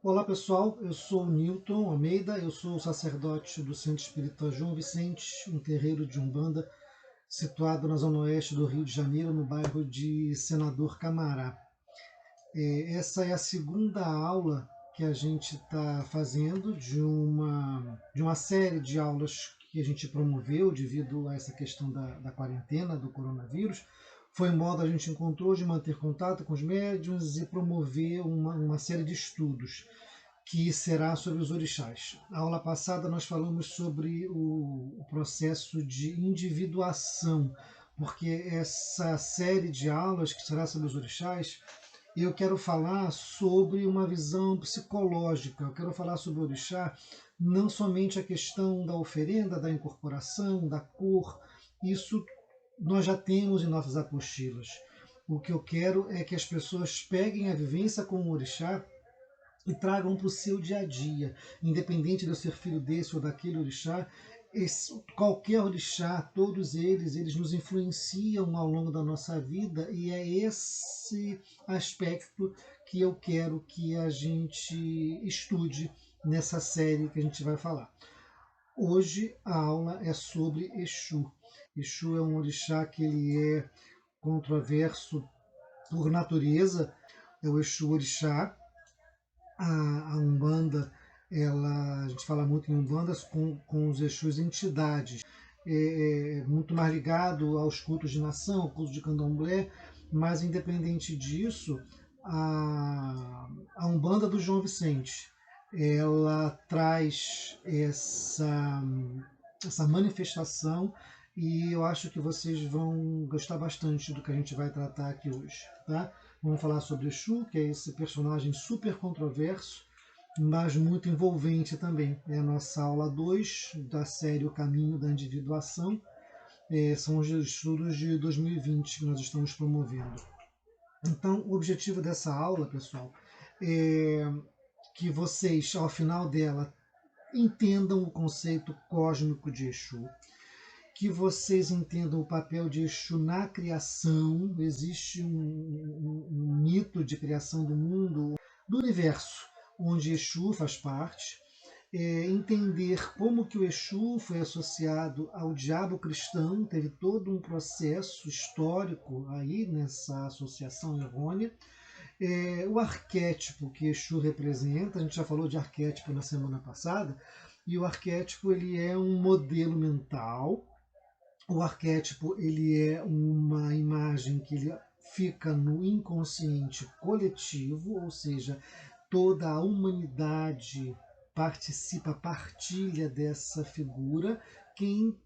Olá pessoal, eu sou o Newton Almeida, eu sou sacerdote do Centro Espírita João Vicente, um terreiro de Umbanda situado na zona oeste do Rio de Janeiro, no bairro de Senador Camará. Essa é a segunda aula que a gente está fazendo de uma série de aulas que a gente promoveu devido a essa questão da quarentena, do coronavírus. Foi um modo a gente encontrou de manter contato com os médiuns e promover uma série de estudos que será sobre os orixás. Na aula passada nós falamos sobre o processo de individuação, porque essa série de aulas que será sobre os orixás, eu quero falar sobre uma visão psicológica, eu quero falar sobre o orixá, não somente a questão da oferenda, da incorporação, da cor, isso nós já temos em nossas apostilas. O que eu quero é que as pessoas peguem a vivência com o orixá e tragam para o seu dia a dia, independente de eu ser filho desse ou daquele orixá. Qualquer orixá, todos eles nos influenciam ao longo da nossa vida, e é esse aspecto que eu quero que a gente estude nessa série que a gente vai falar. Hoje a aula é sobre Exu. Exu é um orixá que ele é controverso por natureza, é o Exu orixá. A Umbanda, a gente fala muito em Umbandas com os Exus entidades, muito mais ligado aos cultos de nação, ao culto de candomblé, mas independente disso, a Umbanda do João Vicente, ela traz essa manifestação, e eu acho que vocês vão gostar bastante do que a gente vai tratar aqui hoje, tá? Vamos falar sobre Exu, que é esse personagem super controverso, mas muito envolvente também. É a nossa aula 2 da série O Caminho da Individuação. São os estudos de 2020 que nós estamos promovendo. Então, o objetivo dessa aula, pessoal, é que vocês, ao final dela, entendam o conceito cósmico de Exu, que vocês entendam o papel de Exu na criação. Existe um mito de criação do mundo, do universo, onde Exu faz parte. Entender como que o Exu foi associado ao diabo cristão, teve todo um processo histórico aí nessa associação errônea. O arquétipo que Exu representa, a gente já falou de arquétipo na semana passada, e o arquétipo ele é um modelo mental. O arquétipo ele é uma imagem que ele fica no inconsciente coletivo, ou seja, toda a humanidade participa, partilha dessa figura. Quem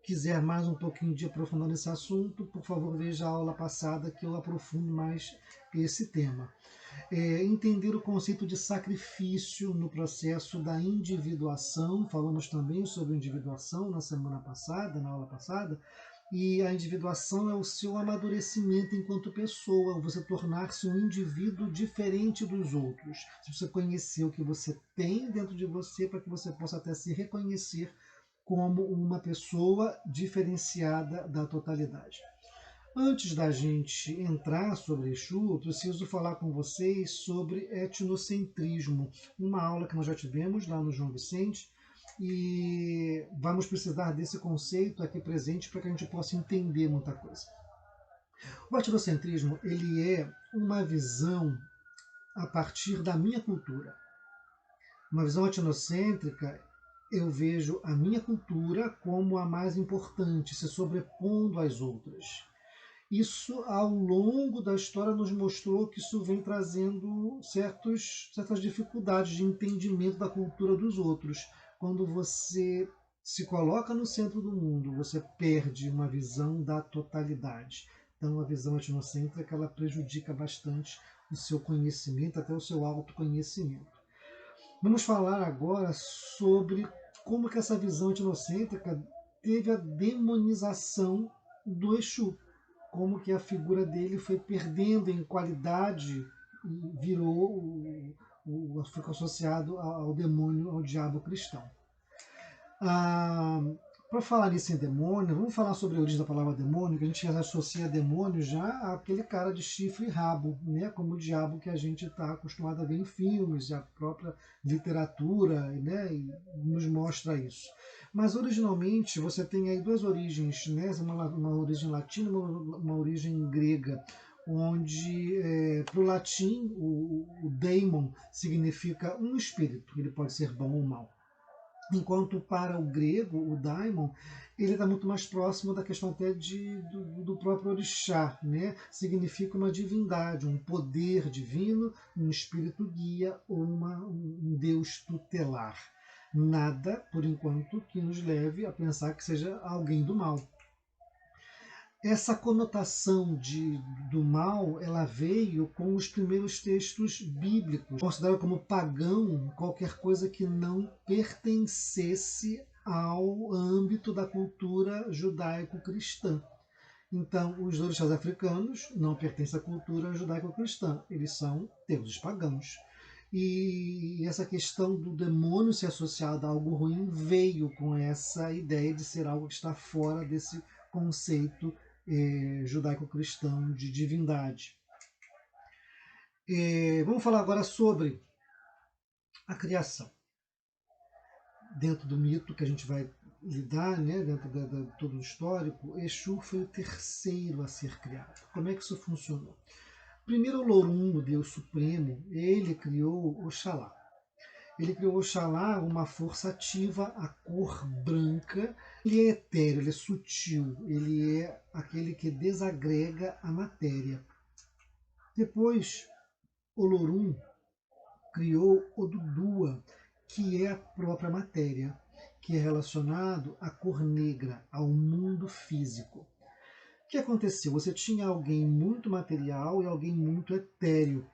quiser mais um pouquinho de aprofundar nesse assunto, por favor veja a aula passada que eu aprofundo mais esse tema. Entender o conceito de sacrifício no processo da individuação. Falamos também sobre individuação na semana passada, na aula passada, e a individuação é o seu amadurecimento enquanto pessoa, você tornar-se um indivíduo diferente dos outros. Você conhecer o que você tem dentro de você para que você possa até se reconhecer como uma pessoa diferenciada da totalidade. Antes da gente entrar sobre Exu, eu preciso falar com vocês sobre etnocentrismo, uma aula que nós já tivemos lá no João Vicente, e vamos precisar desse conceito aqui presente para que a gente possa entender muita coisa. O etnocentrismo ele é uma visão a partir da minha cultura. Uma visão etnocêntrica, eu vejo a minha cultura como a mais importante, se sobrepondo às outras. Isso, ao longo da história, nos mostrou que isso vem trazendo certas dificuldades de entendimento da cultura dos outros. Quando você se coloca no centro do mundo, você perde uma visão da totalidade. Então, a visão etnocêntrica ela prejudica bastante o seu conhecimento, até o seu autoconhecimento. Vamos falar agora sobre como que essa visão etnocêntrica teve a demonização do Exu, como que a figura dele foi perdendo em qualidade e ficou associado ao demônio, ao diabo cristão. Para falar nisso em demônio, vamos falar sobre a origem da palavra demônio, que a gente associa demônio já àquele cara de chifre e rabo, né? Como o diabo que a gente está acostumado a ver em filmes, a própria literatura, né? E nos mostra isso. Mas originalmente você tem aí duas origens, né? Uma origem latina e uma origem grega, onde para o latim o daemon significa um espírito, ele pode ser bom ou mau. Enquanto para o grego, o daimon, ele está muito mais próximo da questão até do próprio orixá, né? Significa uma divindade, um poder divino, um espírito guia ou um deus tutelar. Nada, por enquanto, que nos leve a pensar que seja alguém do mal. Essa conotação do mal, ela veio com os primeiros textos bíblicos. Considerado como pagão qualquer coisa que não pertencesse ao âmbito da cultura judaico-cristã. Então, os orixás africanos não pertencem à cultura judaico-cristã, eles são deuses pagãos. E essa questão do demônio ser associado a algo ruim veio com essa ideia de ser algo que está fora desse conceito judaico-cristão de divindade. Vamos falar agora sobre a criação. Dentro do mito que a gente vai lidar, né, dentro de todo o histórico, Exu foi o terceiro a ser criado. Como é que isso funcionou? Primeiro, o Lorum, o Deus Supremo, ele criou Oxalá. Ele criou Oxalá, uma força ativa, a cor branca. Ele é etéreo, ele é sutil, ele é aquele que desagrega a matéria. Depois, Olorum criou Odudua, que é a própria matéria, que é relacionado à cor negra, ao mundo físico. O que aconteceu? Você tinha alguém muito material e alguém muito etéreo.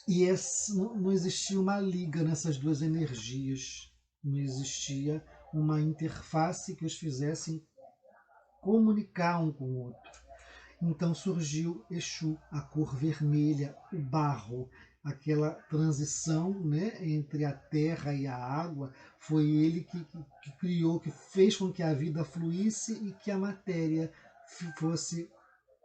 E não existia uma liga nessas duas energias. Não existia uma interface que os fizessem comunicar um com o outro. Então surgiu Exu, a cor vermelha, o barro, aquela transição, né, entre a terra e a água. Foi ele que criou, que fez com que a vida fluísse e que a matéria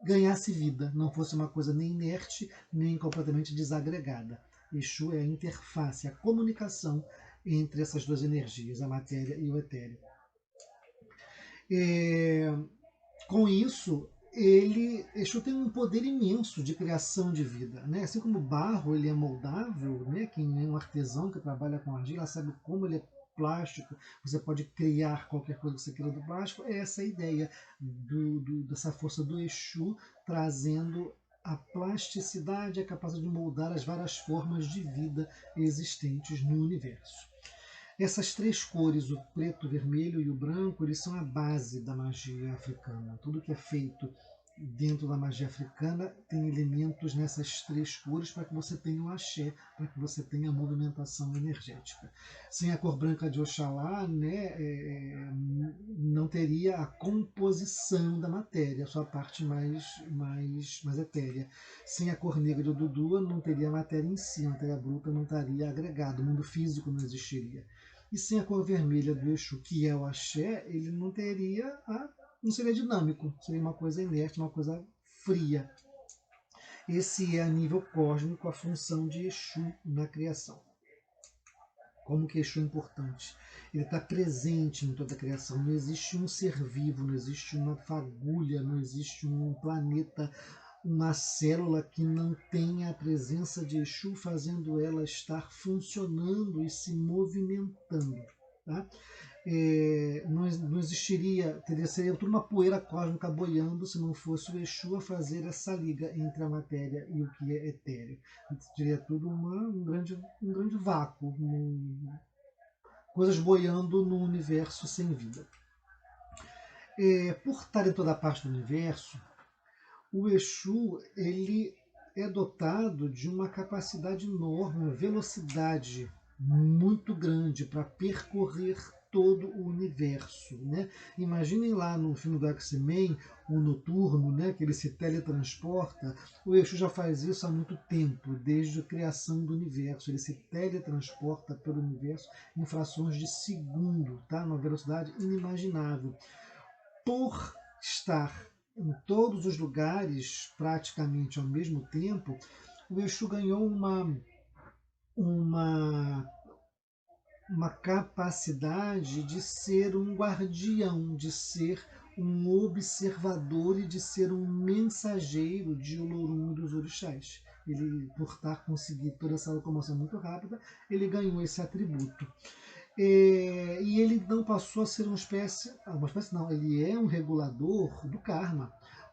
ganhasse vida, não fosse uma coisa nem inerte, nem completamente desagregada. Exu é a interface, a comunicação entre essas duas energias, a matéria e o etéreo. Com isso, Exu tem um poder imenso de criação de vida, né? Assim como o barro ele é moldável, né? Quem é um artesão que trabalha com argila sabe como ele é plástico, você pode criar qualquer coisa que você queira do plástico. É essa a ideia dessa força do Exu, trazendo a plasticidade, a capacidade de moldar as várias formas de vida existentes no universo. Essas três cores, o preto, o vermelho e o branco, eles são a base da magia africana. Tudo que é feito dentro da magia africana tem elementos nessas três cores para que você tenha o axé, para que você tenha a movimentação energética. Sem a cor branca de Oxalá, né, não teria a composição da matéria, a sua parte mais etérea. Sem a cor negra de Odudua, não teria a matéria em si, a matéria bruta não estaria agregada, o mundo físico não existiria. E sem a cor vermelha do Exu, que é o axé, ele não seria dinâmico, seria uma coisa inerte, uma coisa fria. Esse é a nível cósmico a função de Exu na criação. Como que Exu é importante? Ele está presente em toda a criação. Não existe um ser vivo, não existe uma fagulha, não existe um planeta, uma célula que não tenha a presença de Exu, fazendo ela estar funcionando e se movimentando. Tá? Não existiria, seria tudo uma poeira cósmica boiando se não fosse o Exu a fazer essa liga entre a matéria e o que é etéreo. Seria tudo um grande vácuo, coisas boiando no universo sem vida. Por estar em toda a parte do universo, o Exu ele é dotado de uma capacidade enorme, uma velocidade muito grande para percorrer todo o universo, né? Imaginem lá no filme do X-Men, o Noturno, né, que ele se teletransporta. O Exu já faz isso há muito tempo, desde a criação do universo. Ele se teletransporta pelo universo em frações de segundo, tá? Numa velocidade inimaginável. Por estar em todos os lugares praticamente ao mesmo tempo, o Exu ganhou uma, uma capacidade de ser um guardião, de ser um observador e de ser um mensageiro de Olorum dos orixás. Ele, por estar conseguindo toda essa locomoção muito rápida, ele ganhou esse atributo. E ele não passou a ser uma espécie não, ele é um regulador do karma.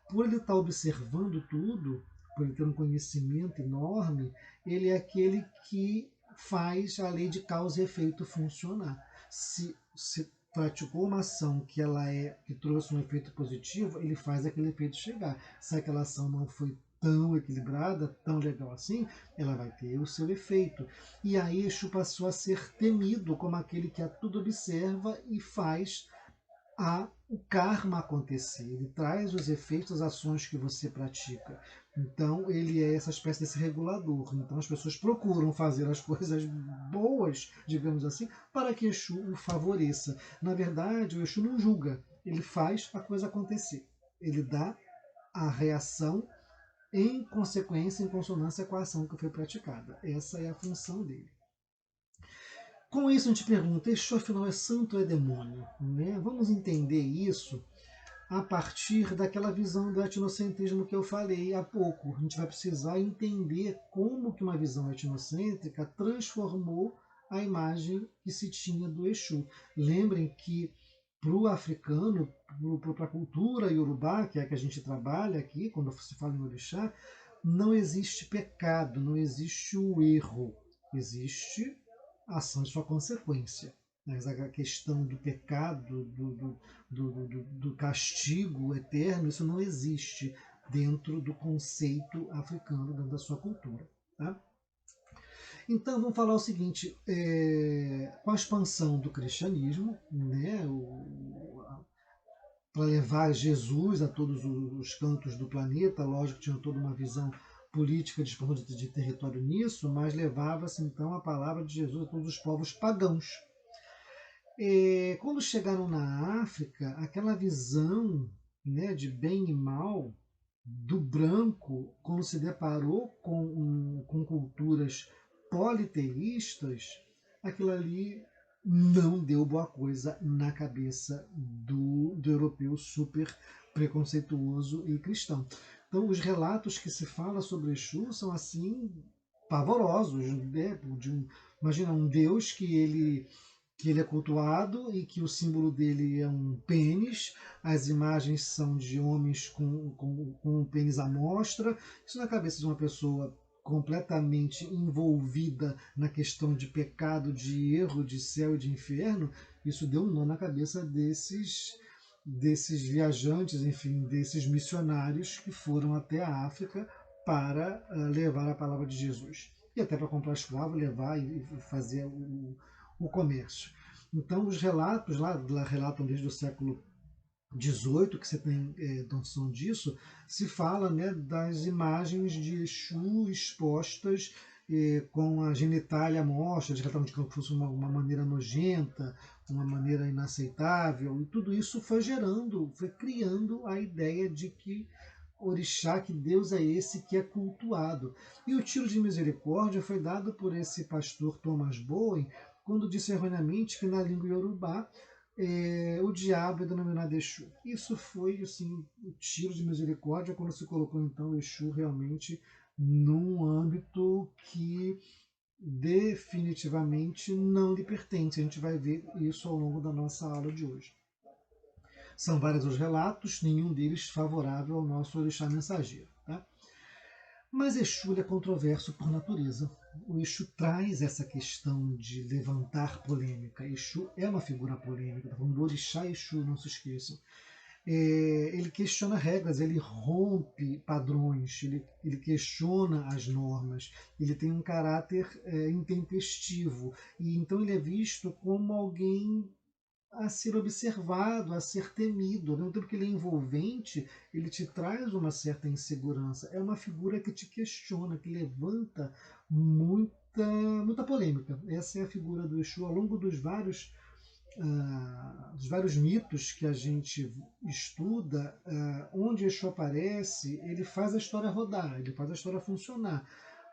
Por ele estar observando tudo, por ele ter um conhecimento enorme, ele é aquele que faz a lei de causa e efeito funcionar. Se praticou uma ação que trouxe um efeito positivo, ele faz aquele efeito chegar. Se aquela ação não foi tão equilibrada, tão legal assim, ela vai ter o seu efeito. E aí Exu passou a ser temido como aquele que a tudo observa e faz o karma acontecer. Ele traz os efeitos, as ações que você pratica. Então ele é essa espécie desse regulador. Então as pessoas procuram fazer as coisas boas, digamos assim, para que Exu o favoreça. Na verdade, o Exu não julga, ele faz a coisa acontecer. Ele dá a reação em consequência, em consonância com a ação que foi praticada. Essa é a função dele. Com isso a gente pergunta, Exu afinal é santo ou é demônio? Né? Vamos entender isso a partir daquela visão do etnocentrismo que eu falei há pouco. A gente vai precisar entender como que uma visão etnocêntrica transformou a imagem que se tinha do Exu. Lembrem que para o africano, para a cultura iorubá, que é a que a gente trabalha aqui, quando se fala em orixá, não existe pecado, não existe o erro, existe a ação e sua consequência. Mas a questão do pecado, do castigo eterno, isso não existe dentro do conceito africano, dentro da sua cultura. Tá? Então vamos falar o seguinte, com a expansão do cristianismo, né, para levar Jesus a todos os cantos do planeta, lógico que tinha toda uma visão política de expansão de território nisso, mas levava-se então a palavra de Jesus a todos os povos pagãos. Quando chegaram na África, aquela visão, né, de bem e mal do branco, quando se deparou com culturas politeístas, aquilo ali não deu boa coisa na cabeça do europeu super preconceituoso e cristão. Então, os relatos que se fala sobre Exu são assim pavorosos, né? Imagina um Deus que ele é cultuado e que o símbolo dele é um pênis, as imagens são de homens com um pênis à mostra. Isso na cabeça de uma pessoa completamente envolvida na questão de pecado, de erro, de céu e de inferno, isso deu um nó na cabeça desses viajantes, enfim, desses missionários que foram até a África para levar a palavra de Jesus. E até para comprar escravo, levar e fazer o comércio. Então, os relatos lá relatam desde o século XVIII, que você tem noção disso, se fala, né, das imagens de Exu expostas com a genitália à mostra, de como se fosse uma maneira nojenta, uma maneira inaceitável, e tudo isso foi criando a ideia de que orixá, que Deus é esse que é cultuado. E o tiro de misericórdia foi dado por esse pastor Thomas Bowen, quando disse erroneamente que na língua iorubá o diabo é denominado Exu. Isso foi assim, o tiro de misericórdia quando se colocou então Exu realmente num âmbito que definitivamente não lhe pertence. A gente vai ver isso ao longo da nossa aula de hoje. São vários os relatos, nenhum deles favorável ao nosso orixá mensageiro. Tá? Mas Exu é controverso por natureza. O Exu traz essa questão de levantar polêmica. Exu é uma figura polêmica. Tá falando do orixá Exu, não se esqueçam. Ele questiona regras, ele rompe padrões, ele questiona as normas, ele tem um caráter intempestivo. E então ele é visto como alguém a ser observado, a ser temido. Ao mesmo tempo que ele é envolvente, ele te traz uma certa insegurança. É uma figura que te questiona, que levanta muita polêmica. Essa é a figura do Exu ao longo dos vários mitos que a gente estuda. Onde Exu aparece, ele faz a história rodar, ele faz a história funcionar,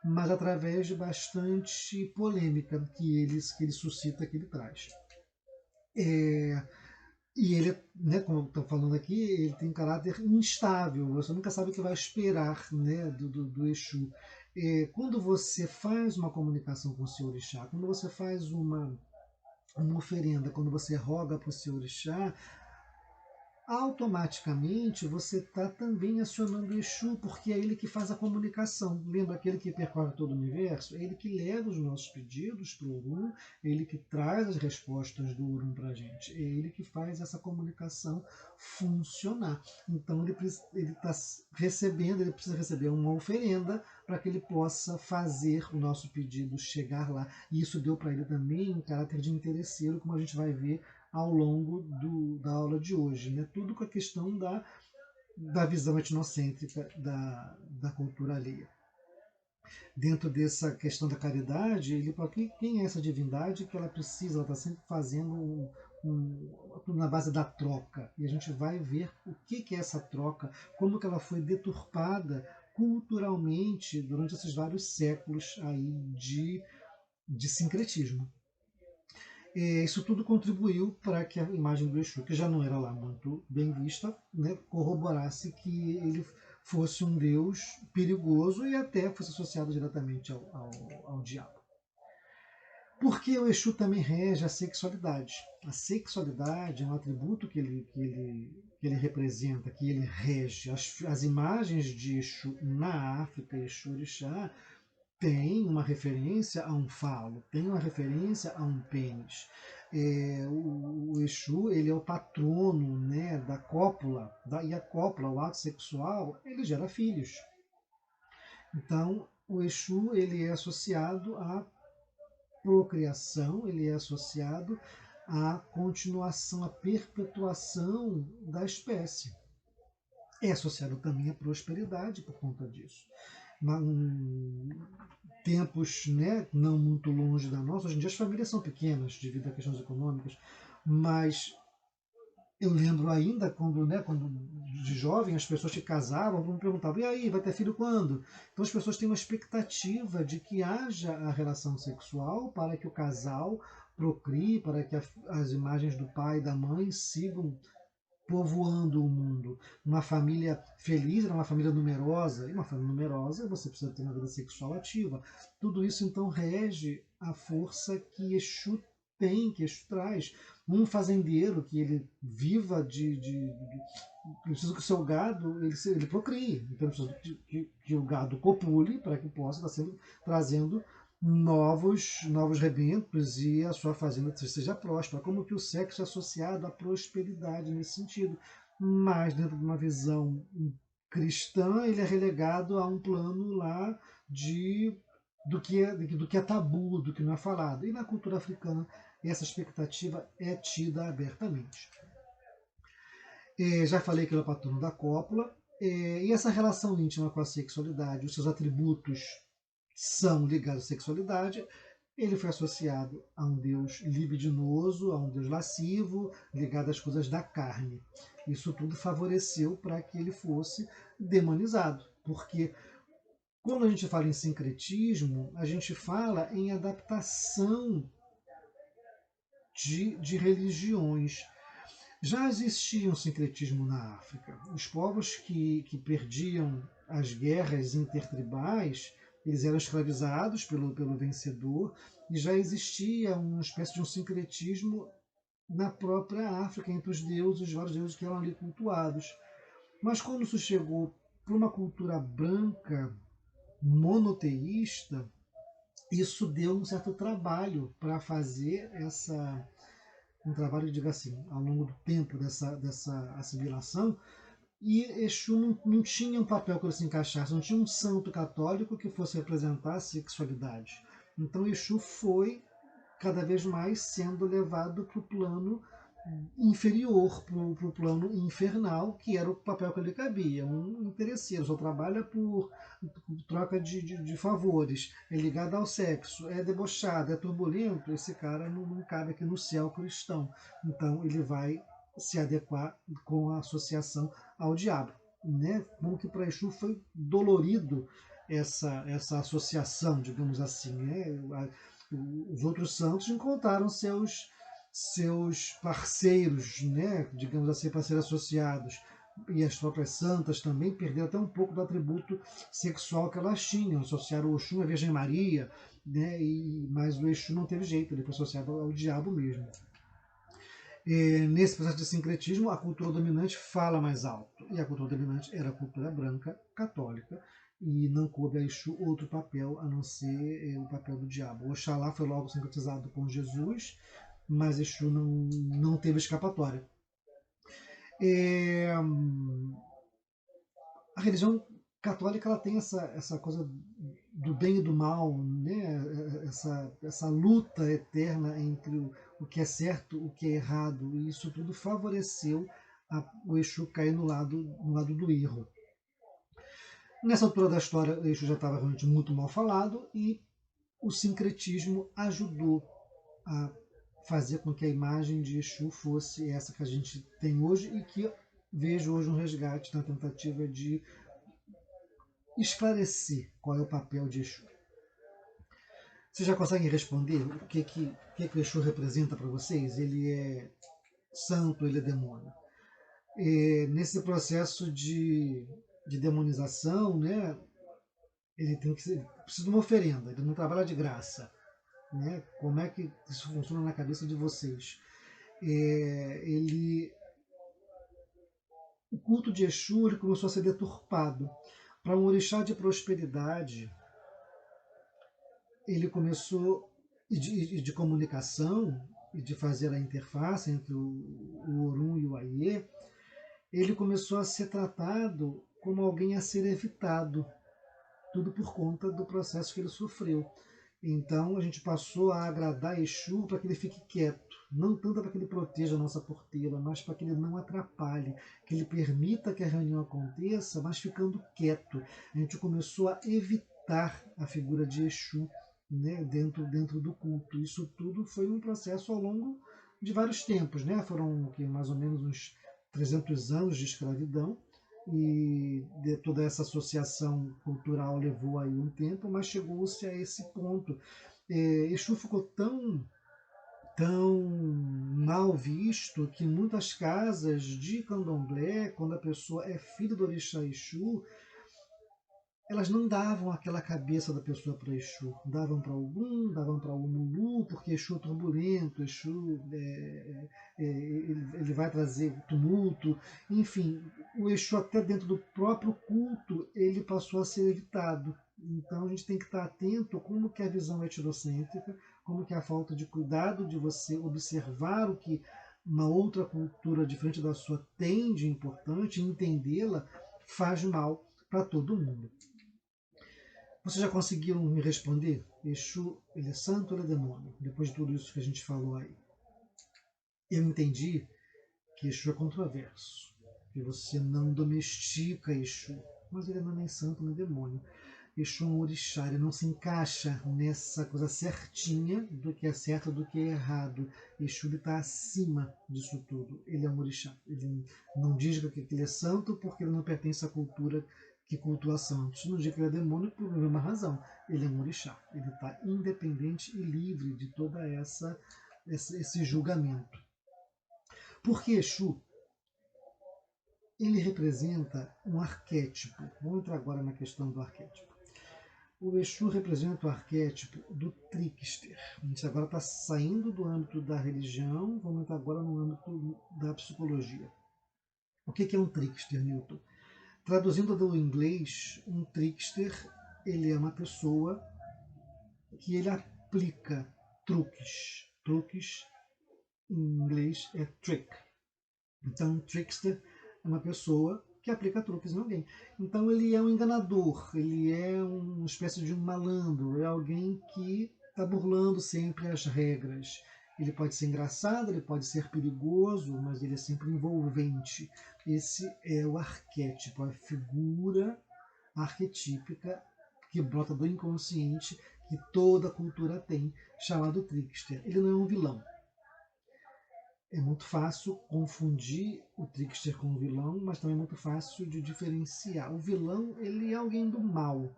mas através de bastante polêmica que ele suscita, que ele traz. É, e ele, né, como eu estou falando aqui, ele tem um caráter instável, você nunca sabe o que vai esperar, né, do Exu. Quando você faz uma comunicação com o seu orixá, quando você faz uma oferenda, quando você roga para o seu orixá, automaticamente você está também acionando o Exu, porque é ele que faz a comunicação. Lembra aquele que percorre todo o universo? É ele que leva os nossos pedidos para o Orum, é ele que traz as respostas do Orum para a gente, é ele que faz essa comunicação funcionar. Então ele está recebendo, ele precisa receber uma oferenda para que ele possa fazer o nosso pedido chegar lá. E isso deu para ele também um caráter de interesseiro, como a gente vai ver ao longo da aula de hoje. Né? Tudo com a questão da visão etnocêntrica da cultura alheia. Dentro dessa questão da caridade, ele fala que quem é essa divindade que ela precisa, ela está sempre fazendo na base da troca. E a gente vai ver o que é essa troca, como que ela foi deturpada culturalmente durante esses vários séculos aí de sincretismo. Isso tudo contribuiu para que a imagem do Exu, que já não era lá muito bem vista, né, corroborasse que ele fosse um deus perigoso e até fosse associado diretamente ao diabo. Porque o Exu também rege a sexualidade. A sexualidade é um atributo que ele representa, que ele rege. As imagens de Exu na África, Exu Orixá, tem uma referência a um falo, tem uma referência a um pênis. O Exu, ele é o patrono, né, da cópula, e a cópula, o ato sexual, ele gera filhos. Então, o Exu, ele é associado à procriação, ele é associado à continuação, à perpetuação da espécie. É associado também à prosperidade por conta disso. Tempos, né, não muito longe da nossa, hoje em dia as famílias são pequenas devido a questões econômicas, mas eu lembro ainda quando de jovem as pessoas se casavam, me perguntavam, e aí, vai ter filho quando? Então as pessoas têm uma expectativa de que haja a relação sexual para que o casal procrie, para que as imagens do pai e da mãe sigam povoando o mundo. Uma família feliz, uma família numerosa, e uma família numerosa você precisa ter uma vida sexual ativa. Tudo isso então rege a força que Exu tem, que Exu traz. Um fazendeiro que ele viva precisa que o seu gado ele procrie, então precisa que o gado copule para que possa estar sempre trazendo novos rebentos e a sua fazenda seja próspera, como que o sexo é associado à prosperidade nesse sentido, mas dentro de uma visão cristã ele é relegado a um plano lá do que é tabu, do que não é falado, e na cultura africana essa expectativa é tida abertamente. Já falei que ele é o patrono da cópula, e essa relação íntima com a sexualidade, os seus atributos são ligados à sexualidade. Ele foi associado a um deus libidinoso, a um deus lascivo, ligado às coisas da carne. Isso tudo favoreceu para que ele fosse demonizado, porque quando a gente fala em sincretismo, a gente fala em adaptação de religiões. Já existia um sincretismo na África. Os povos que perdiam as guerras intertribais, eles eram escravizados pelo vencedor, e já existia uma espécie de um sincretismo na própria África, entre os deuses, os vários deuses que eram ali cultuados. Mas quando isso chegou para uma cultura branca, monoteísta, isso deu um certo trabalho para fazer um trabalho, diga assim, ao longo do tempo dessa assimilação, e Exu não tinha um papel que ele se encaixasse, não tinha um santo católico que fosse representar a sexualidade. Então Exu foi cada vez mais sendo levado para o plano inferior para o plano infernal, que era o papel que ele cabia. Um interesseiro, só trabalha por troca de favores, é ligado ao sexo, é debochado, é turbulento, esse cara não cabe aqui no céu cristão. Então ele vai se adequar com a associação ao diabo. Né? Como que para Exu foi dolorido essa associação, digamos assim. Né? Os outros santos encontraram seus parceiros, né, digamos assim, para serem associados. E as próprias santas também perderam até um pouco do atributo sexual que elas tinham, associaram o Exu à Virgem Maria, né, mas o Exu não teve jeito, ele foi associado ao diabo mesmo. Nesse processo de sincretismo, a cultura dominante fala mais alto, e a cultura dominante era a cultura branca, católica, e não coube a Exu outro papel a não ser o papel do diabo. O Oxalá foi logo sincretizado com Jesus, mas Exu não teve escapatória. A religião católica ela tem essa coisa do bem e do mal, né? essa luta eterna entre o que é certo e o que é errado, e isso tudo favoreceu o Exu cair no lado do erro. Nessa altura da história, o Exu já estava realmente muito mal falado e o sincretismo ajudou a fazer com que a imagem de Exu fosse essa que a gente tem hoje e que vejo hoje um resgate na tentativa de esclarecer qual é o papel de Exu. Vocês já conseguem responder o que o Exu representa para vocês? Ele é santo, ele é demônio. Nesse processo de demonização, né, ele precisa de uma oferenda, ele não trabalha de graça. Né? Como é que isso funciona na cabeça de vocês? O culto de Exu ele começou a ser deturpado. Para um orixá de prosperidade, ele começou, de comunicação, e de fazer a interface entre o Orum e o Aie, ele começou a ser tratado como alguém a ser evitado, tudo por conta do processo que ele sofreu. Então a gente passou a agradar Exu para que ele fique quieto, não tanto para que ele proteja a nossa porteira, mas para que ele não atrapalhe, que ele permita que a reunião aconteça, mas ficando quieto. A gente começou a evitar a figura de Exu, né, dentro do culto. Isso tudo foi um processo ao longo de vários tempos. Né? Foram mais ou menos uns 300 anos de escravidão, e de toda essa associação cultural levou aí um tempo, mas chegou-se a esse ponto. Exu ficou tão mal visto que em muitas casas de candomblé, quando a pessoa é filho do orixá Exu, elas não davam aquela cabeça da pessoa para Exu, davam para Ogum, davam para Omulu, porque Exu é turbulento, Exu ele vai trazer tumulto, enfim, o Exu até dentro do próprio culto ele passou a ser evitado. Então a gente tem que estar atento como que a visão é heterocêntrica, como que a falta de cuidado de você observar o que uma outra cultura diferente da sua tem de importante, entendê-la, faz mal para todo mundo. Vocês já conseguiram me responder? Exu, ele é santo ou ele é demônio? Depois de tudo isso que a gente falou aí. Eu entendi que Exu é controverso, que você não domestica Exu, mas ele não é nem santo nem demônio. Exu é um orixá, ele não se encaixa nessa coisa certinha do que é certo e do que é errado. Exu está acima disso tudo. Ele é um orixá. Ele não diz que ele é santo porque ele não pertence à cultura que cultua santos. Não diz que ele é demônio por nenhuma razão. Ele é um orixá. Ele está independente e livre de toda esse julgamento. Porque Exu ele representa um arquétipo. Vamos entrar agora na questão do arquétipo. O Exu representa o arquétipo do trickster. A gente agora está saindo do âmbito da religião, vamos entrar agora no âmbito da psicologia. O que é um trickster, Newton? Traduzindo do inglês, um trickster ele é uma pessoa que ele aplica truques. Truques em inglês é trick. Então, um trickster é uma pessoa que aplica truques em alguém. Então ele é um enganador, ele é uma espécie de um malandro, é alguém que está burlando sempre as regras. Ele pode ser engraçado, ele pode ser perigoso, mas ele é sempre envolvente. Esse é o arquétipo, a figura arquetípica que brota do inconsciente, que toda cultura tem, chamado trickster. Ele não é um vilão. É muito fácil confundir o trickster com o vilão, mas também é muito fácil de diferenciar. O vilão, ele é alguém do mal.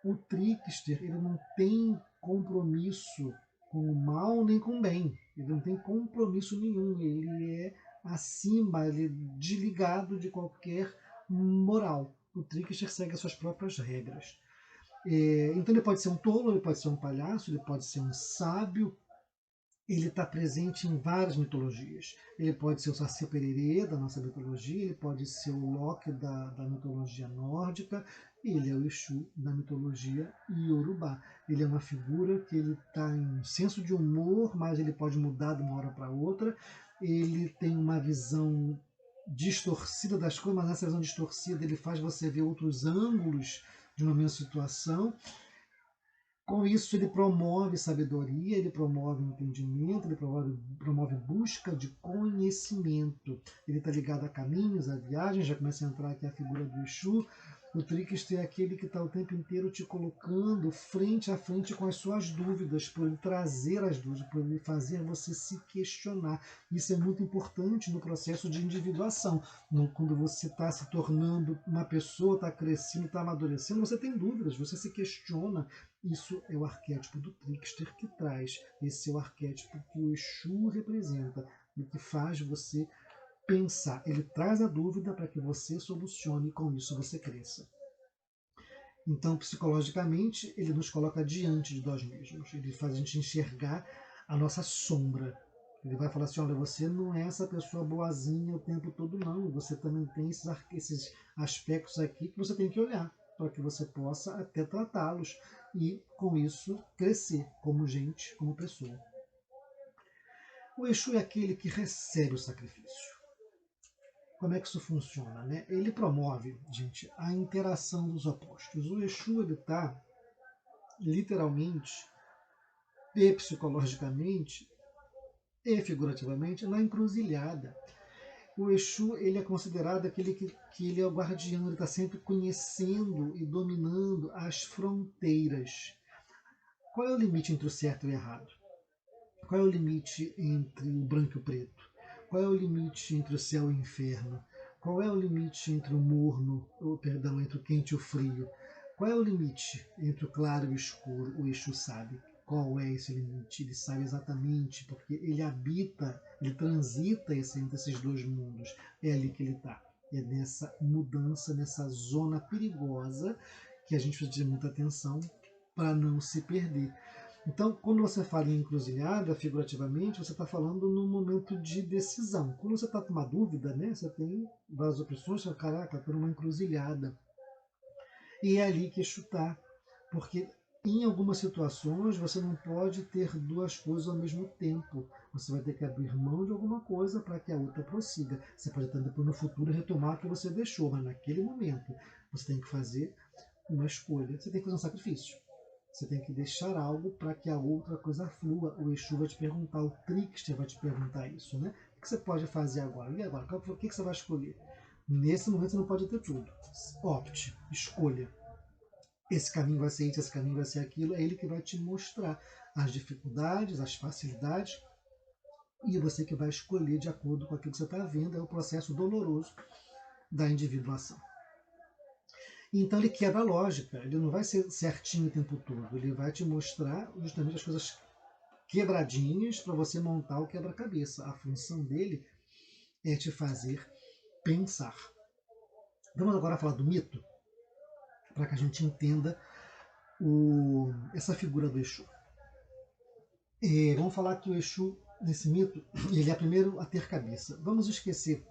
O trickster, ele não tem compromisso com o mal nem com o bem. Ele não tem compromisso nenhum. Ele é acima, ele é desligado de qualquer moral. O trickster segue as suas próprias regras. Então ele pode ser um tolo, ele pode ser um palhaço, ele pode ser um sábio. Ele está presente em várias mitologias. Ele pode ser o Saci Pererê da nossa mitologia, ele pode ser o Loki da mitologia nórdica, ele é o Exu da mitologia iorubá. Ele é uma figura que ele está em um senso de humor, mas ele pode mudar de uma hora para outra. Ele tem uma visão distorcida das coisas, mas nessa visão distorcida ele faz você ver outros ângulos de uma mesma situação. Com isso, ele promove sabedoria, ele promove entendimento, ele promove busca de conhecimento. Ele está ligado a caminhos, a viagens, já começa a entrar aqui a figura do Exu. O trickster é aquele que está o tempo inteiro te colocando frente a frente com as suas dúvidas, por ele trazer as dúvidas, por ele fazer você se questionar. Isso é muito importante no processo de individuação. Quando você está se tornando uma pessoa, está crescendo, está amadurecendo, você tem dúvidas, você se questiona. Isso é o arquétipo do trickster que traz. Esse é o arquétipo que o Exu representa, o que faz você pensar. Ele traz a dúvida para que você solucione e com isso você cresça. Então, psicologicamente, ele nos coloca diante de nós mesmos. Ele faz a gente enxergar a nossa sombra. Ele vai falar assim, olha, você não é essa pessoa boazinha o tempo todo, não. Você também tem esses aspectos aqui que você tem que olhar para que você possa até tratá-los e, com isso, crescer como gente, como pessoa. O Exu é aquele que recebe o sacrifício. Como é que isso funciona, né? Ele promove, gente, a interação dos opostos. O Exu está, literalmente, e psicologicamente, e figurativamente, na encruzilhada. O Exu ele é considerado aquele que ele é o guardião, ele está sempre conhecendo e dominando as fronteiras. Qual é o limite entre o certo e o errado? Qual é o limite entre o branco e o preto? Qual é o limite entre o céu e o inferno? Qual é o limite entre o morno, entre o quente e o frio? Qual é o limite entre o claro e o escuro? O Exu sabe qual é esse limite, ele sabe exatamente, porque ele habita, ele transita entre esses dois mundos. É ali que ele está. É nessa mudança, nessa zona perigosa que a gente precisa ter muita atenção para não se perder. Então, quando você fala em encruzilhada, figurativamente, você está falando num momento de decisão. Quando você está com uma dúvida, né, você tem várias opções, você fala, caraca, estou numa encruzilhada. E é ali que chutar, porque em algumas situações você não pode ter duas coisas ao mesmo tempo. Você vai ter que abrir mão de alguma coisa para que a outra prossiga. Você pode até depois no futuro retomar o que você deixou, mas naquele momento você tem que fazer uma escolha, você tem que fazer um sacrifício. Você tem que deixar algo para que a outra coisa flua. O Exu vai te perguntar, o trickster vai te perguntar isso, né? O que você pode fazer agora? E agora? O que você vai escolher? Nesse momento você não pode ter tudo. Opte, escolha. Esse caminho vai ser isso, esse caminho vai ser aquilo. É ele que vai te mostrar as dificuldades, as facilidades, e você que vai escolher de acordo com aquilo que você está vendo. É o processo doloroso da individuação. Então ele quebra a lógica, ele não vai ser certinho o tempo todo, ele vai te mostrar justamente as coisas quebradinhas para você montar o quebra-cabeça. A função dele é te fazer pensar. Vamos agora falar do mito, para que a gente entenda essa figura do Exu. Vamos falar que o Exu, nesse mito, ele é o primeiro a ter cabeça. Vamos esquecer,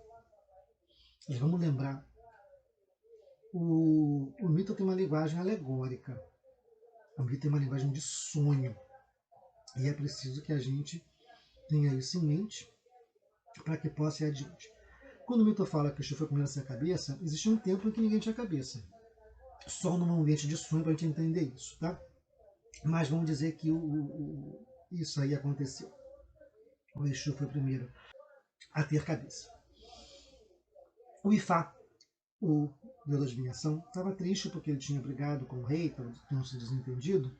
vamos lembrar. O mito tem uma linguagem alegórica, o mito tem uma linguagem de sonho, e é preciso que a gente tenha isso em mente para que possa ir adiante. Quando o mito fala que o Exu foi primeiro a ser a cabeça, existia um tempo em que ninguém tinha cabeça. Só num ambiente de sonho para a gente entender isso, tá? Mas vamos dizer que isso aí aconteceu. O Exu foi o primeiro a ter cabeça. O Ifá, o Deus da adivinhação, estava triste porque ele tinha brigado com o rei, tinham se desentendido,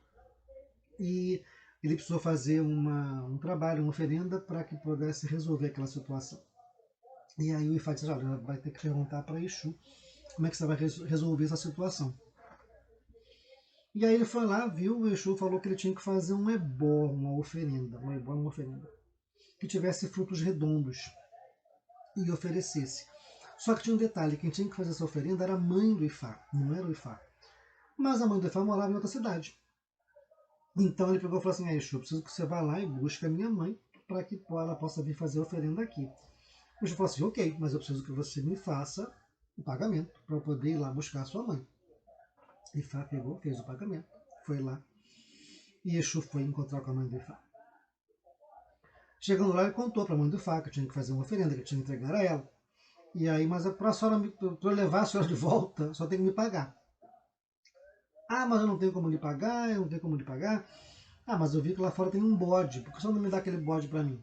e ele precisou fazer um trabalho, uma oferenda para que pudesse resolver aquela situação. E aí o Ifá disse, olha, vai ter que perguntar para Exu como é que você vai resolver essa situação. E aí ele foi lá, viu, o Exu falou que ele tinha que fazer um ebó, uma oferenda, que tivesse frutos redondos e oferecesse. Só que tinha um detalhe, quem tinha que fazer essa oferenda era a mãe do Ifá, não era o Ifá. Mas a mãe do Ifá morava em outra cidade. Então ele pegou e falou assim, Exu, eu preciso que você vá lá e busque a minha mãe para que ela possa vir fazer a oferenda aqui. O Exu falou assim, ok, mas eu preciso que você me faça o pagamento para eu poder ir lá buscar a sua mãe. Ifá pegou, fez o pagamento, foi lá. E Exu foi encontrar com a mãe do Ifá. Chegando lá, ele contou para a mãe do Ifá que eu tinha que fazer uma oferenda, que eu tinha que entregar a ela. E aí, mas para eu levar a senhora de volta, só tem que me pagar. Ah, mas eu não tenho como lhe pagar, eu não tenho como lhe pagar. Ah, mas eu vi que lá fora tem um bode, por que você não me dá aquele bode para mim?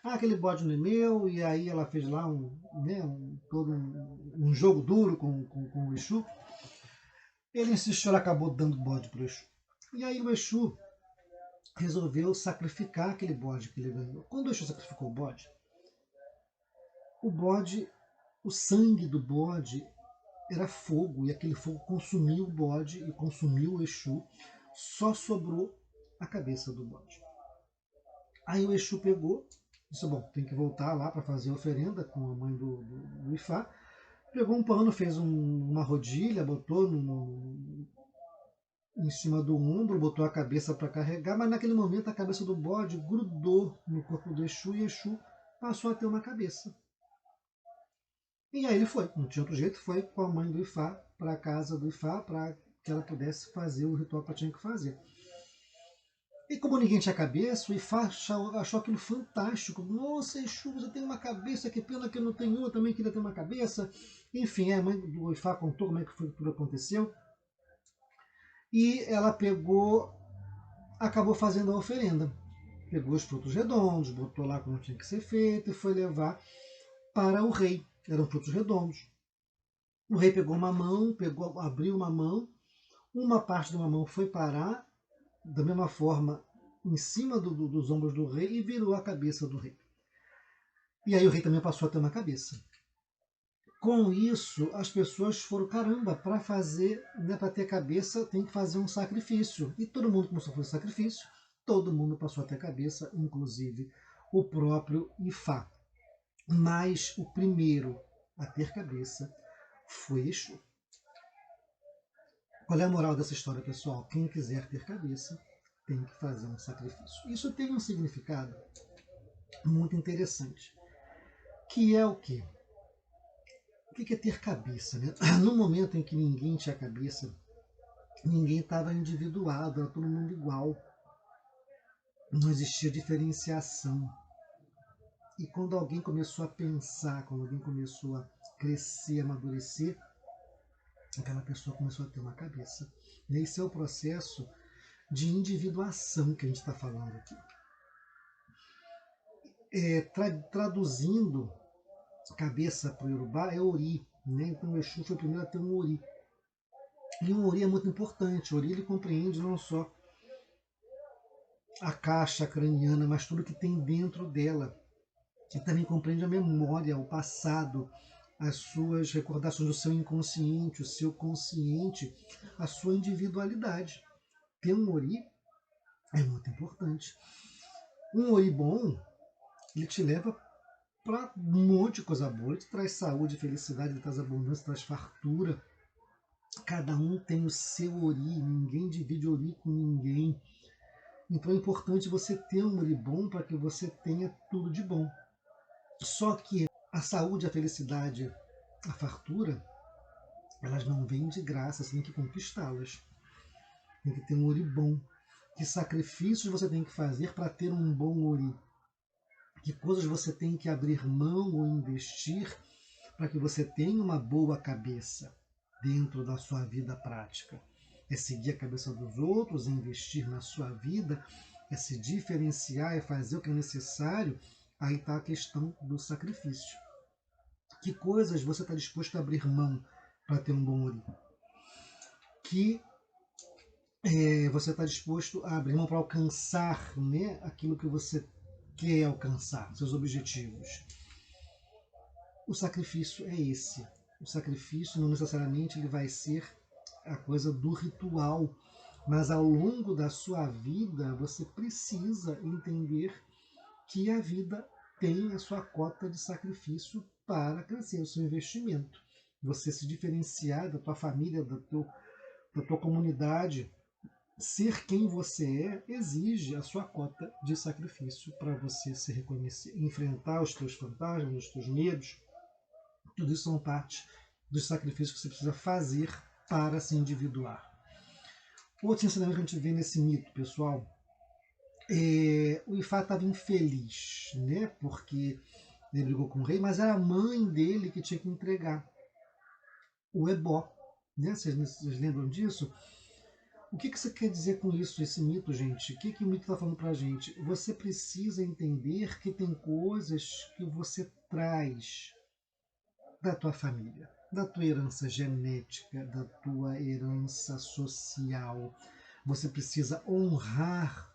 Ah, aquele bode não é meu, e aí ela fez lá todo um jogo duro com o Exu. Ele insistiu, ela acabou dando bode para o Exu. E aí o Exu resolveu sacrificar aquele bode que ele ganhou. Quando o Exu sacrificou o bode, o sangue do bode era fogo, e aquele fogo consumiu o bode e consumiu o Exu, só sobrou a cabeça do bode. Aí o Exu pegou, disse, bom, tem que voltar lá para fazer a oferenda com a mãe do Ifá, pegou um pano, fez uma rodilha, botou em cima do ombro, botou a cabeça para carregar, mas naquele momento a cabeça do bode grudou no corpo do Exu e Exu passou a ter uma cabeça. E aí ele foi, não tinha outro jeito, foi com a mãe do Ifá para a casa do Ifá para que ela pudesse fazer o ritual que ela tinha que fazer. E como ninguém tinha cabeça, o Ifá achou aquilo fantástico. Nossa, Exu, você tem uma cabeça, que pena que eu não tenho, eu também queria ter uma cabeça. Enfim, a mãe do Ifá contou como é que foi que tudo aconteceu. E ela acabou fazendo a oferenda. Pegou os frutos redondos, botou lá como tinha que ser feito e foi levar para o rei. Eram frutos redondos. O rei pegou uma mão, abriu uma parte de uma mão foi parar, da mesma forma, em cima dos ombros do rei e virou a cabeça do rei. E aí o rei também passou a ter uma cabeça. Com isso, as pessoas foram, caramba, para fazer, né, para ter cabeça, tem que fazer um sacrifício. E todo mundo começou a fazer sacrifício, todo mundo passou a ter cabeça, inclusive o próprio Ifá. Mas o primeiro a ter cabeça foi Exu. Qual é a moral dessa história, pessoal? Quem quiser ter cabeça tem que fazer um sacrifício. Isso tem um significado muito interessante, que é o quê? O que é ter cabeça? Né? No momento em que ninguém tinha cabeça, ninguém estava individuado, era todo mundo igual. Não existia diferenciação. E quando alguém começou a pensar, quando alguém começou a crescer, amadurecer, aquela pessoa começou a ter uma cabeça. E esse é o processo de individuação que a gente está falando aqui. Traduzindo cabeça para o Yorubá é Ori, né? Então o Exu foi o primeiro a ter um Ori. E um Ori é muito importante. O Ori ele compreende não só a caixa craniana, mas tudo que tem dentro dela. Ele também compreende a memória, o passado, as suas recordações, o seu inconsciente, o seu consciente, a sua individualidade. Ter um Ori é muito importante. Um Ori bom, ele te leva para um monte de coisa boa. Ele te traz saúde, felicidade, ele traz abundância, traz fartura. Cada um tem o seu Ori, ninguém divide Ori com ninguém. Então é importante você ter um Ori bom para que você tenha tudo de bom. Só que a saúde, a felicidade, a fartura, elas não vêm de graça, você tem que conquistá-las. Tem que ter um Ori bom. Que sacrifícios você tem que fazer para ter um bom Ori? Que coisas você tem que abrir mão ou investir para que você tenha uma boa cabeça dentro da sua vida prática? É seguir a cabeça dos outros, é investir na sua vida, é se diferenciar, é fazer o que é necessário, Aí está a questão do sacrifício. Que coisas você está disposto a abrir mão para ter um bom ori? Que você está disposto a abrir mão para alcançar, né, aquilo que você quer alcançar, seus objetivos. O sacrifício é esse. O sacrifício não necessariamente ele vai ser a coisa do ritual, mas ao longo da sua vida você precisa entender que a vida tem a sua cota de sacrifício para crescer, o seu investimento. Você se diferenciar da tua família, da tua comunidade, ser quem você é, exige a sua cota de sacrifício para você se reconhecer, enfrentar os teus fantasmas, os teus medos. Tudo isso são parte dos sacrifícios que você precisa fazer para se individuar. Outro ensinamento que a gente vê nesse mito, pessoal, o Ifá estava infeliz, né? Porque ele brigou com o rei, mas era a mãe dele que tinha que entregar o ebó. Né? Vocês lembram disso? O que você quer dizer com isso, esse mito, gente? O que o mito está falando para a gente? Você precisa entender que tem coisas que você traz da tua família, da tua herança genética, da tua herança social. Você precisa honrar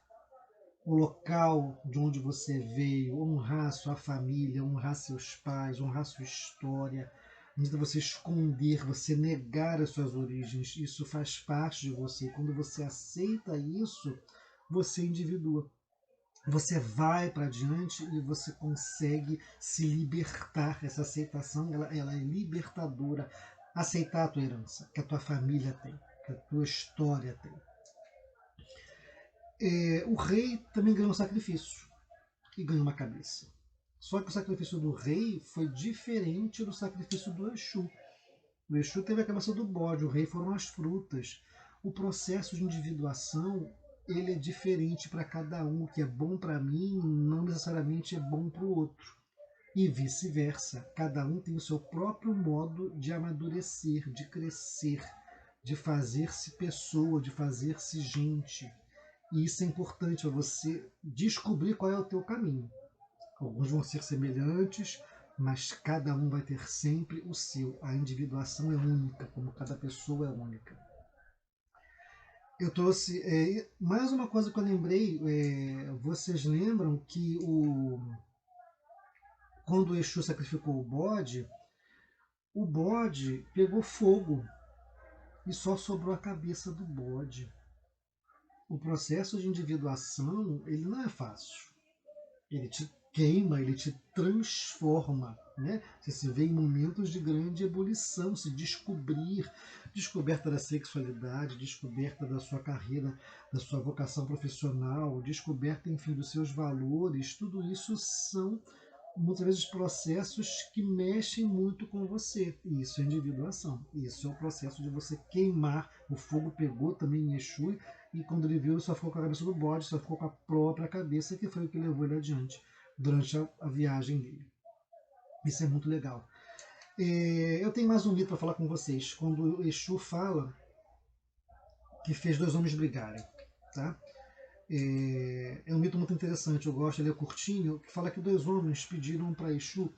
o local de onde você veio, honrar sua família, honrar seus pais, honrar sua história. Não adianta você esconder, você negar as suas origens. Isso faz parte de você. Quando você aceita isso, você individua. Você vai para adiante e você consegue se libertar. Essa aceitação ela é libertadora. Aceitar a tua herança, que a tua família tem, que a tua história tem. O rei também ganhou um sacrifício e ganhou uma cabeça. Só que o sacrifício do rei foi diferente do sacrifício do Exu. O Exu teve a cabeça do bode, o rei foram as frutas. O processo de individuação ele é diferente para cada um. O que é bom para mim não necessariamente é bom para o outro. E vice-versa. Cada um tem o seu próprio modo de amadurecer, de crescer, de fazer-se pessoa, de fazer-se gente. E isso é importante para você descobrir qual é o teu caminho. Alguns vão ser semelhantes, mas cada um vai ter sempre o seu. A individuação é única, como cada pessoa é única. Eu trouxe mais uma coisa que eu lembrei. Vocês lembram que quando o Exu sacrificou o bode pegou fogo e só sobrou a cabeça do bode. O processo de individuação ele não é fácil. Ele te queima, ele te transforma. Né? Você se vê em momentos de grande ebulição, se descobrir, descoberta da sexualidade, descoberta da sua carreira, da sua vocação profissional, descoberta, enfim, dos seus valores. Tudo isso são, muitas vezes, processos que mexem muito com você. E isso é individuação. Isso é o processo de você queimar. O fogo pegou também em Exu, e quando ele viu, ele só ficou com a cabeça do bode, só ficou com a própria cabeça, que foi o que levou ele adiante durante a viagem dele. Isso é muito legal. Eu tenho mais um mito para falar com vocês. Quando o Exu fala que fez dois homens brigarem. Tá? É um mito muito interessante, eu gosto, ele é curtinho, que fala que dois homens pediram para Exu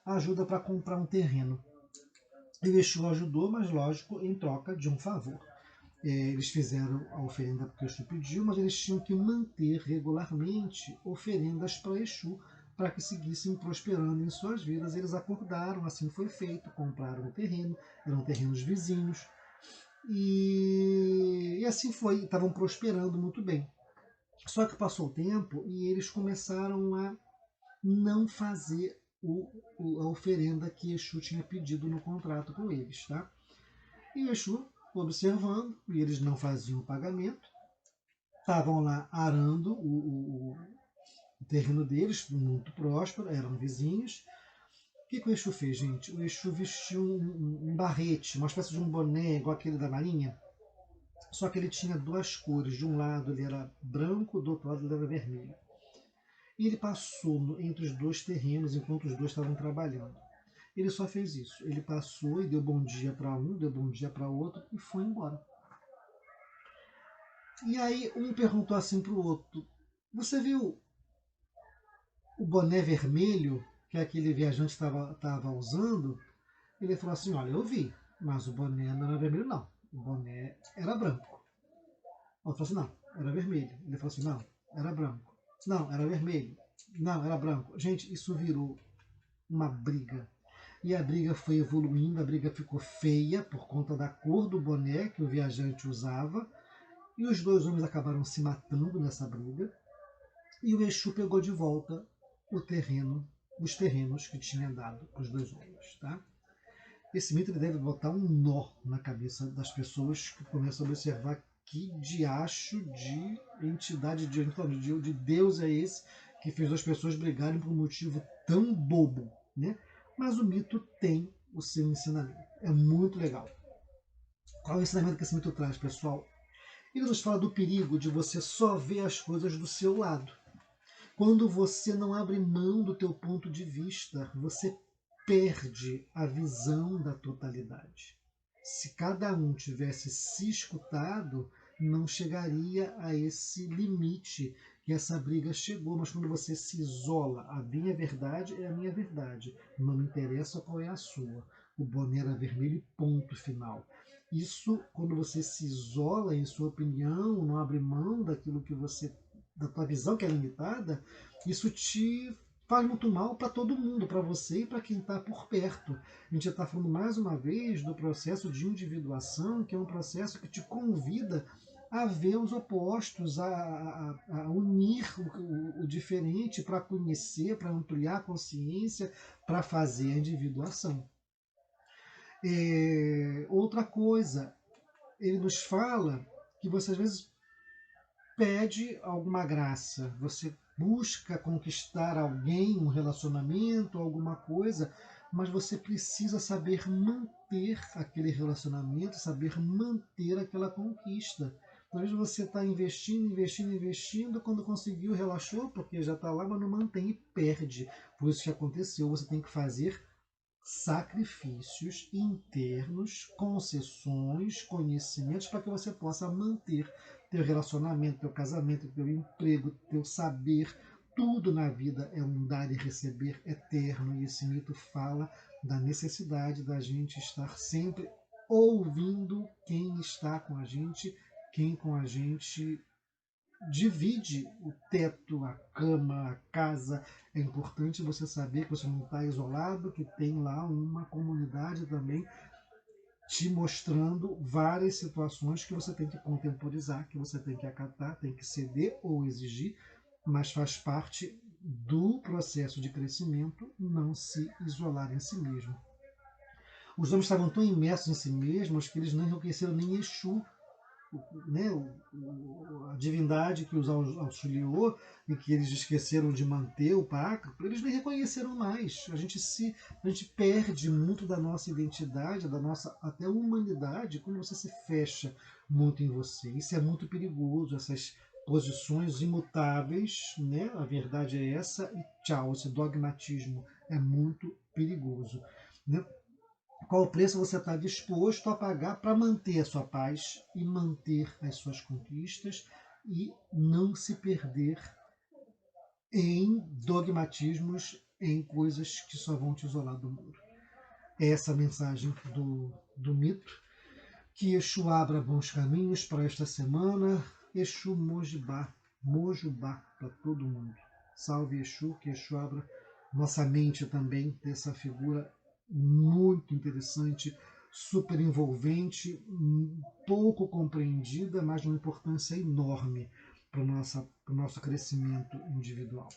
ajuda para comprar um terreno. E o Exu ajudou, mas lógico, em troca de um favor. Eles fizeram a oferenda que o Exu pediu, mas eles tinham que manter regularmente oferendas para Exu para que seguissem prosperando em suas vidas. Eles acordaram, assim foi feito, compraram o terreno, eram terrenos vizinhos, e assim foi, estavam prosperando muito bem. Só que passou o tempo e eles começaram a não fazer a oferenda que Exu tinha pedido no contrato com eles. Tá? E o Exu, observando, e eles não faziam o pagamento, estavam lá arando o terreno deles, muito próspero, eram vizinhos. O que o Exu fez, gente? O Exu vestiu um barrete, uma espécie de um boné igual aquele da Marinha, só que ele tinha duas cores. De um lado ele era branco, do outro lado ele era vermelho. E ele passou entre os dois terrenos enquanto os dois estavam trabalhando. Ele só fez isso. Ele passou e deu bom dia para um, deu bom dia para outro e foi embora. E aí um perguntou assim para o outro: você viu o boné vermelho que aquele viajante estava usando, ele falou assim, olha, eu vi, mas o boné não era vermelho não, o boné era branco. O outro falou assim, não, era vermelho. Ele falou assim, não, era branco. Não, era vermelho. Não, era branco. Gente, isso virou uma briga. E a briga foi evoluindo, a briga ficou feia por conta da cor do boné que o viajante usava. E os dois homens acabaram se matando nessa briga. E o Exu pegou de volta o terreno, os terrenos que tinha dado para os dois homens. Tá? Esse mito ele deve botar um nó na cabeça das pessoas que começam a observar que diacho de entidade, de Deus é esse que fez as pessoas brigarem por um motivo tão bobo, né? Mas o mito tem o seu ensinamento. É muito legal. Qual é o ensinamento que esse mito traz, pessoal? Ele nos fala do perigo de você só ver as coisas do seu lado. Quando você não abre mão do teu ponto de vista, você perde a visão da totalidade. Se cada um tivesse se escutado, não chegaria a esse limite que essa briga chegou. Mas quando você se isola, a minha verdade é a minha verdade, não me interessa qual é a sua. O boné era vermelho, ponto final. Isso, quando você se isola em sua opinião, não abre mão daquilo que você, da tua visão que é limitada, isso te faz muito mal para todo mundo, para você e para quem está por perto. A gente está falando mais uma vez do processo de individuação, que é um processo que te convida a ver os opostos, a unir o diferente para conhecer, para ampliar a consciência, para fazer a individuação. Outra coisa, ele nos fala que você às vezes pede alguma graça, você busca conquistar alguém, um relacionamento, alguma coisa, mas você precisa saber manter aquele relacionamento, saber manter aquela conquista. Talvez você está investindo, quando conseguiu, relaxou, porque já está lá, mas não mantém e perde. Foi isso que aconteceu. Você tem que fazer sacrifícios internos, concessões, conhecimentos para que você possa manter teu relacionamento, teu casamento, teu emprego, teu saber. Tudo na vida é um dar e receber eterno, e esse mito fala da necessidade da gente estar sempre ouvindo quem está com a gente, quem com a gente divide o teto, a cama, a casa. É importante você saber que você não está isolado, que tem lá uma comunidade também te mostrando várias situações que você tem que contemporizar, que você tem que acatar, tem que ceder ou exigir, mas faz parte do processo de crescimento não se isolar em si mesmo. Os homens estavam tão imersos em si mesmos que eles não reconheceram nem Exu, né, a divindade que os auxiliou e que eles esqueceram de manter o pacto, eles nem reconheceram mais. A gente perde muito da nossa identidade, da nossa até humanidade, quando você se fecha muito em você. Isso é muito perigoso, essas posições imutáveis, né? A verdade é essa e tchau. Esse dogmatismo é muito perigoso, né? Qual o preço você está disposto a pagar para manter a sua paz e manter as suas conquistas e não se perder em dogmatismos, em coisas que só vão te isolar do mundo. É essa a mensagem do mito. Que Exu abra bons caminhos para esta semana. Exu Mojubá para todo mundo. Salve Exu, que Exu abra nossa mente também dessa figura muito interessante, super envolvente, pouco compreendida, mas de uma importância enorme para o nosso crescimento individual.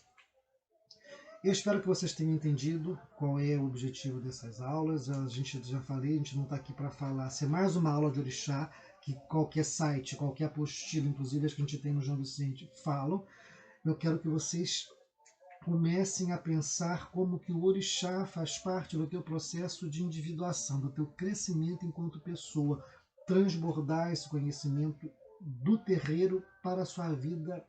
Eu espero que vocês tenham entendido qual é o objetivo dessas aulas. A gente já falei, a gente não está aqui para falar, ser mais uma aula de orixá, que qualquer site, qualquer apostila, inclusive as que a gente tem no João Vicente, falam. Eu quero que vocês comecem a pensar como que o orixá faz parte do teu processo de individuação, do teu crescimento enquanto pessoa, transbordar esse conhecimento do terreiro para a sua vida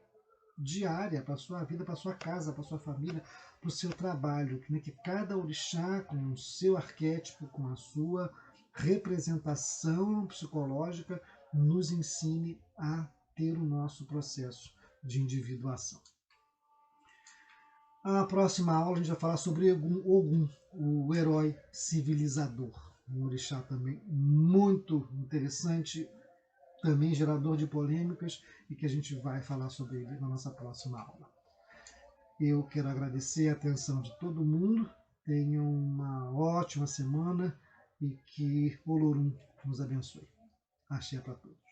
diária, para a sua vida, para a sua casa, para a sua família, para o seu trabalho, né? Que cada orixá, com o seu arquétipo, com a sua representação psicológica, nos ensine a ter o nosso processo de individuação. A próxima aula a gente vai falar sobre Ogum, o herói civilizador. Um orixá também muito interessante, também gerador de polêmicas, e que a gente vai falar sobre ele na nossa próxima aula. Eu quero agradecer a atenção de todo mundo. Tenham uma ótima semana e que Olorum nos abençoe. Axé para todos.